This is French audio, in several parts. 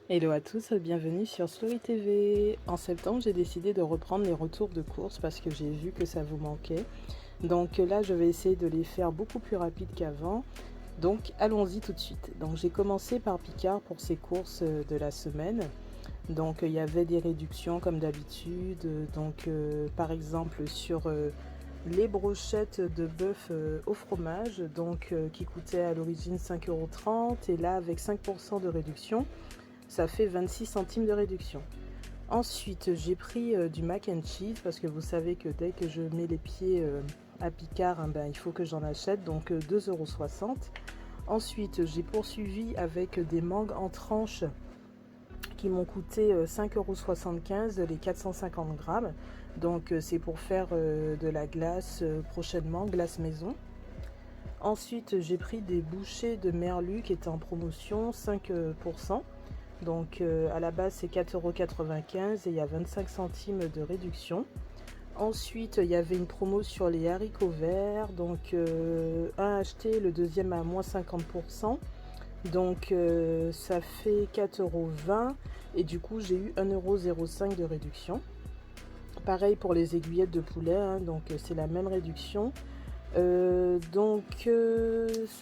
Hello à tous, bienvenue sur Slowy TV. En septembre, j'ai décidé de reprendre les retours de course parce que j'ai vu que ça vous manquait. Donc là, je vais essayer de les faire beaucoup plus rapide qu'avant. Donc allons-y tout de suite. Donc j'ai commencé par Picard pour ces courses de la semaine. Donc il y avait des réductions comme d'habitude. Donc par exemple sur les brochettes de bœuf au fromage, donc qui coûtaient à l'origine 5,30 € et là avec 5% de réduction, ça fait 26 centimes de réduction. Ensuite, j'ai pris du mac and cheese parce que vous savez que dès que je mets les pieds à Picard, hein, il faut que j'en achète, donc 2,60 €. Ensuite, j'ai poursuivi avec des mangues en tranches qui m'ont coûté 5,75 € les 450 grammes. Donc c'est pour faire de la glace prochainement, glace maison. Ensuite, j'ai pris des bouchées de merlu qui étaient en promotion, 5%. Donc à la base c'est 4,95 € et il y a 25 centimes de réduction. Ensuite il y avait une promo sur les haricots verts, donc un acheté, le deuxième à moins 50%. Donc ça fait 4,20 € et du coup j'ai eu 1,05 € de réduction. Pareil pour les aiguillettes de poulet, hein, donc c'est la même réduction. Ça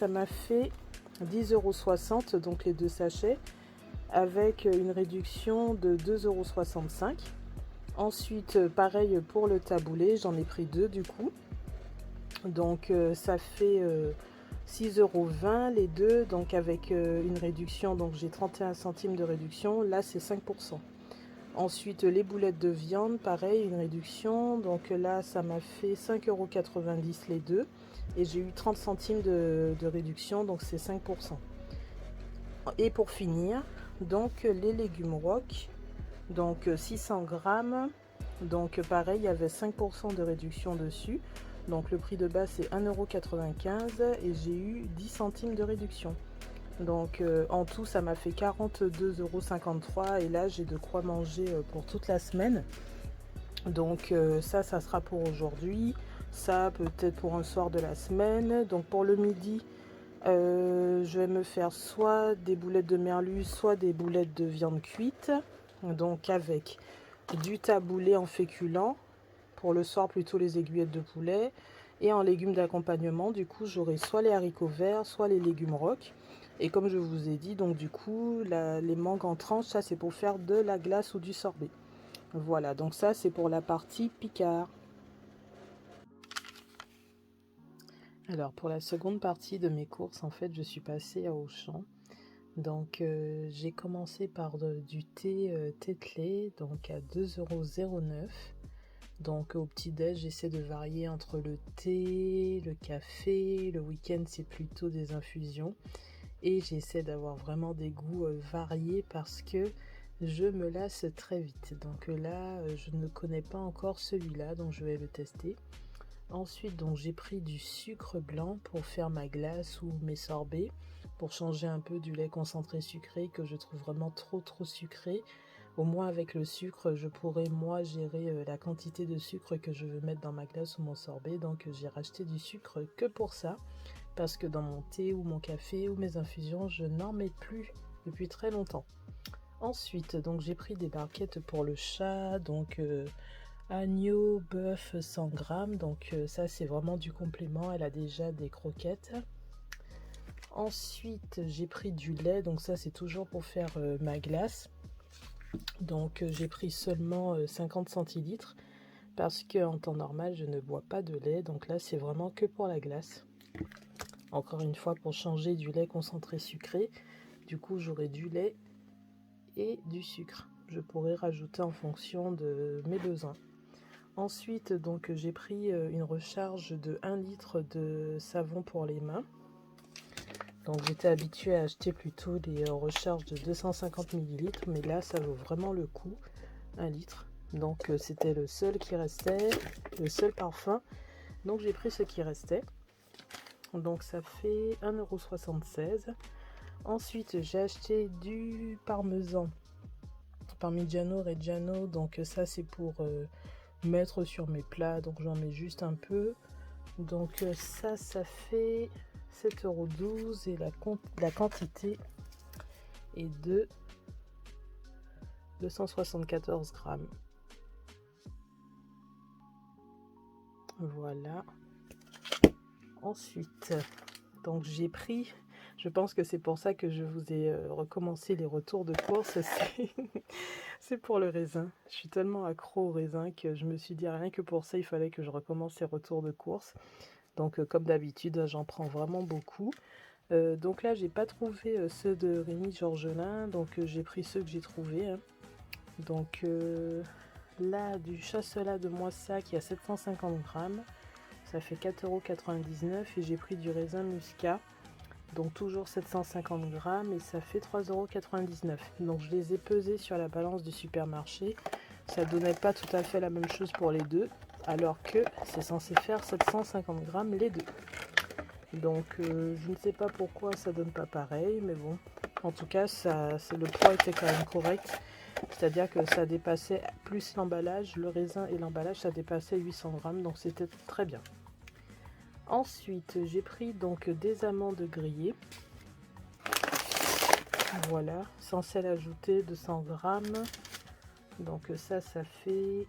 m'a fait 10,60 €, donc les deux sachets, avec une réduction de 2,65 €. Ensuite, pareil pour le taboulé, j'en ai pris deux du coup. Donc ça fait 6,20 € les deux, donc avec une réduction, donc j'ai 31 centimes de réduction, là c'est 5%. Ensuite, les boulettes de viande, pareil, une réduction, donc là ça m'a fait 5,90 € les deux, et j'ai eu 30 centimes de réduction, donc c'est 5%. Et pour finir, donc les légumes rock, donc 600 grammes, donc pareil, il y avait 5% de réduction dessus. Donc le prix de base c'est 1,95 € et j'ai eu 10 centimes de réduction. Donc en tout ça m'a fait 42,53 € et là j'ai de quoi manger pour toute la semaine. Donc ça sera pour aujourd'hui. Ça peut-être pour un soir de la semaine. Donc pour le midi, je vais me faire soit des boulettes de merlu, soit des boulettes de viande cuite. Donc avec du taboulé en féculent. Pour le soir, plutôt les aiguillettes de poulet. Et en légumes d'accompagnement, du coup, j'aurai soit les haricots verts, soit les légumes rocs. Et comme je vous ai dit, donc du coup, les mangues en tranches, ça c'est pour faire de la glace ou du sorbet. Voilà, donc ça c'est pour la partie Picard. Alors pour la seconde partie de mes courses, en fait, je suis passée à Auchan. Donc j'ai commencé par du thé Tetley, donc à 2,09 €. Donc au petit-déj, j'essaie de varier entre le thé, le café. Le week-end, c'est plutôt des infusions. Et j'essaie d'avoir vraiment des goûts variés parce que je me lasse très vite. Donc là, je ne connais pas encore celui-là, donc je vais le tester. Ensuite, donc j'ai pris du sucre blanc pour faire ma glace ou mes sorbets, pour changer un peu du lait concentré sucré que je trouve vraiment trop sucré. Au moins avec le sucre, je pourrais moi gérer la quantité de sucre que je veux mettre dans ma glace ou mon sorbet. Donc j'ai racheté du sucre que pour ça, parce que dans mon thé ou mon café ou mes infusions, je n'en mets plus depuis très longtemps. Ensuite, donc j'ai pris des barquettes pour le chat, donc agneau, bœuf 100 grammes, donc ça c'est vraiment du complément, elle a déjà des croquettes. Ensuite j'ai pris du lait, donc ça c'est toujours pour faire ma glace. Donc j'ai pris seulement 50 centilitres parce qu'en temps normal je ne bois pas de lait, donc là c'est vraiment que pour la glace. Encore une fois, pour changer du lait concentré sucré, du coup j'aurai du lait et du sucre. Je pourrais rajouter en fonction de mes besoins. Ensuite, donc j'ai pris une recharge de 1 litre de savon pour les mains. Donc j'étais habituée à acheter plutôt les recharges de 250 ml, mais là ça vaut vraiment le coup, 1 litre. Donc c'était le seul qui restait, le seul parfum. Donc j'ai pris ce qui restait. Donc ça fait 1,76 €. Ensuite j'ai acheté du parmesan, Parmigiano Reggiano, donc ça c'est pour mettre sur mes plats, donc j'en mets juste un peu. Donc ça fait 7,12 € et la quantité est de 274 grammes. Voilà. Ensuite, donc j'ai pris, je pense que c'est pour ça que je vous ai recommencé les retours de course, c'est pour le raisin. Je suis tellement accro au raisin que je me suis dit rien que pour ça, il fallait que je recommence les retours de course. Donc comme d'habitude, j'en prends vraiment beaucoup. Donc là, j'ai pas trouvé ceux de Rémy Georgelin, donc j'ai pris ceux que j'ai trouvés. Hein. Donc là, du chasselas de Moissa qui a 750 grammes. Ça fait 4,99 € et j'ai pris du raisin muscat, donc toujours 750 grammes et ça fait 3,99 €. Donc je les ai pesés sur la balance du supermarché. Ça donnait pas tout à fait la même chose pour les deux, alors que c'est censé faire 750 grammes les deux. Donc je ne sais pas pourquoi ça donne pas pareil, mais bon. En tout cas, le poids était quand même correct. C'est-à-dire que ça dépassait plus l'emballage, le raisin et l'emballage, ça dépassait 800 grammes, donc c'était très bien. Ensuite, j'ai pris donc des amandes grillées. Voilà, sans sel ajouté, 200 grammes. Donc ça fait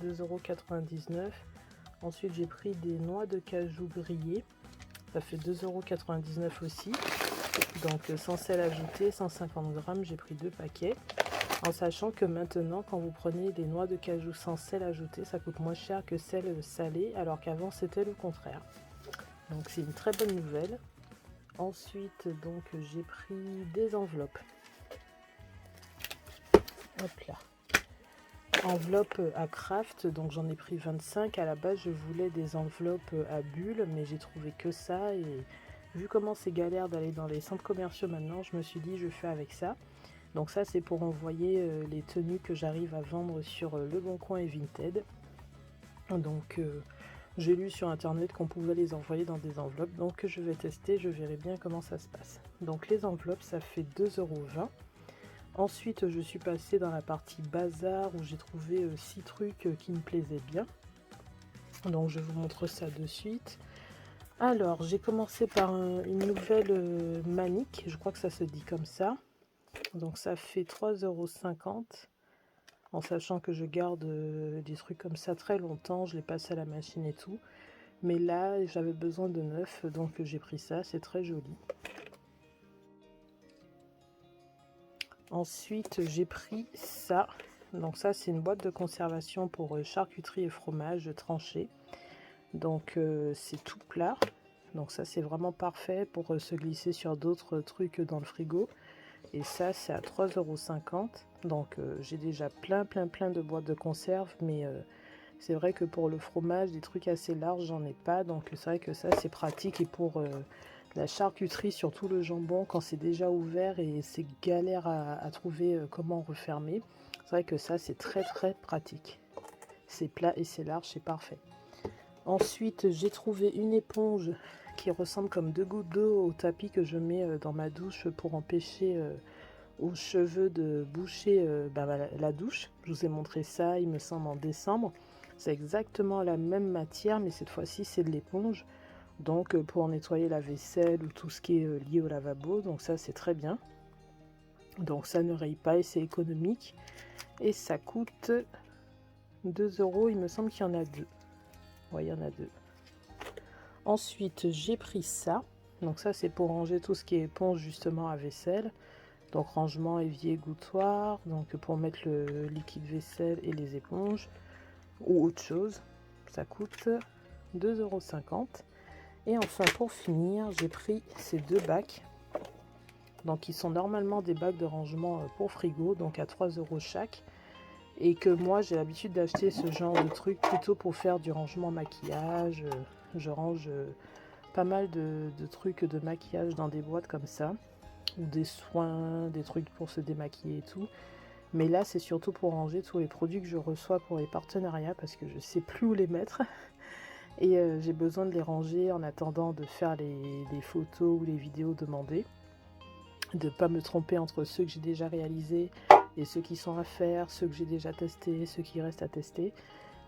2,99 €. Ensuite, j'ai pris des noix de cajou grillées. Ça fait 2,99 € aussi. Donc sans sel ajouté, 150 grammes, j'ai pris 2 paquets. En sachant que maintenant, quand vous prenez des noix de cajou sans sel ajouté, ça coûte moins cher que celles salées, alors qu'avant c'était le contraire. Donc c'est une très bonne nouvelle. Ensuite, donc j'ai pris des enveloppes. Hop là. Enveloppe à craft, donc j'en ai pris 25. À la base, je voulais des enveloppes à bulles, mais j'ai trouvé que ça. Et vu comment c'est galère d'aller dans les centres commerciaux maintenant, je me suis dit je fais avec ça. Donc ça, c'est pour envoyer les tenues que j'arrive à vendre sur Le Bon Coin et Vinted. Donc j'ai lu sur internet qu'on pouvait les envoyer dans des enveloppes. Donc je vais tester, je verrai bien comment ça se passe. Donc les enveloppes, ça fait 2,20 €. Ensuite, je suis passée dans la partie bazar où j'ai trouvé 6 trucs qui me plaisaient bien. Donc je vous montre ça de suite. Alors, j'ai commencé par une nouvelle Manic. Je crois que ça se dit comme ça. Donc ça fait 3,50 €, en sachant que je garde des trucs comme ça très longtemps, je les passe à la machine et tout. Mais là, j'avais besoin de neuf, donc j'ai pris ça, c'est très joli. Ensuite, j'ai pris ça. Donc ça, c'est une boîte de conservation pour charcuterie et fromage tranché. Donc c'est tout plat. Donc ça, c'est vraiment parfait pour se glisser sur d'autres trucs dans le frigo. Et ça, c'est à 3,50 €. Donc j'ai déjà plein de boîtes de conserve, mais c'est vrai que pour le fromage, des trucs assez larges, j'en ai pas. Donc c'est vrai que ça, c'est pratique. Et pour la charcuterie, surtout le jambon, quand c'est déjà ouvert et c'est galère à trouver comment refermer, c'est vrai que ça, c'est très pratique. C'est plat et c'est large, c'est parfait. Ensuite, j'ai trouvé une éponge qui ressemble comme 2 gouttes d'eau au tapis que je mets dans ma douche pour empêcher aux cheveux de boucher la douche. Je vous ai montré ça, il me semble, en décembre. C'est exactement la même matière, mais cette fois-ci, c'est de l'éponge. Donc, pour nettoyer la vaisselle ou tout ce qui est lié au lavabo. Donc ça, c'est très bien. Donc ça ne raye pas et c'est économique. Et ça coûte 2 €. Il me semble qu'il y en a 2. Oui, il y en a 2. Ensuite, j'ai pris ça. Donc ça, c'est pour ranger tout ce qui est éponge justement à vaisselle. Donc rangement, évier, gouttoir. Donc pour mettre le liquide vaisselle et les éponges. Ou autre chose. Ça coûte 2,50 €. Et enfin, pour finir, j'ai pris ces 2 bacs. Donc ils sont normalement des bacs de rangement pour frigo. Donc à 3 € chaque. Et que moi, j'ai l'habitude d'acheter ce genre de trucs plutôt pour faire du rangement maquillage. Je range pas mal de trucs de maquillage dans des boîtes comme ça. Ou des soins, des trucs pour se démaquiller et tout. Mais là, c'est surtout pour ranger tous les produits que je reçois pour les partenariats parce que je sais plus où les mettre. Et j'ai besoin de les ranger en attendant de faire les photos ou les vidéos demandées. De ne pas me tromper entre ceux que j'ai déjà réalisés et ceux qui sont à faire, ceux que j'ai déjà testés, ceux qui restent à tester.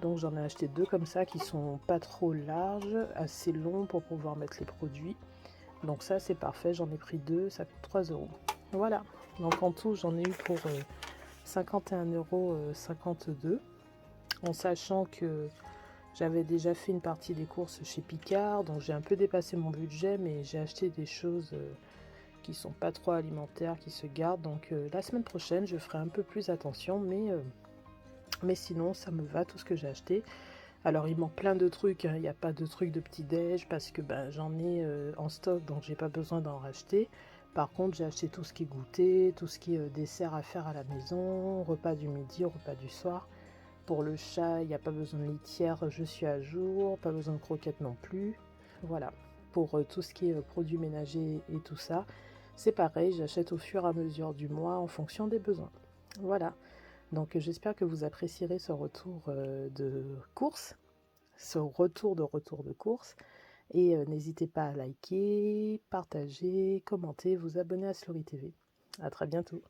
Donc j'en ai acheté 2 comme ça qui sont pas trop larges, assez longs pour pouvoir mettre les produits. Donc ça, c'est parfait, j'en ai pris 2, ça coûte 3 €. Voilà, donc en tout, j'en ai eu pour 51,52 €, en sachant que j'avais déjà fait une partie des courses chez Picard, donc j'ai un peu dépassé mon budget, mais j'ai acheté des choses qui sont pas trop alimentaires, qui se gardent. Donc la semaine prochaine, je ferai un peu plus attention, mais sinon, ça me va tout ce que j'ai acheté. Alors il manque plein de trucs, hein. Il n'y a pas de trucs de petit-déj parce que j'en ai en stock, donc j'ai pas besoin d'en racheter. Par contre, j'ai acheté tout ce qui est goûter, tout ce qui est dessert à faire à la maison, repas du midi, repas du soir. Pour le chat, il n'y a pas besoin de litière, je suis à jour, pas besoin de croquettes non plus. Voilà. Pour tout ce qui est produits ménagers et tout ça, c'est pareil, j'achète au fur et à mesure du mois en fonction des besoins. Voilà. Donc j'espère que vous apprécierez ce retour de course, ce retour de course. Et n'hésitez pas à liker, partager, commenter, vous abonner à Slory TV. À très bientôt.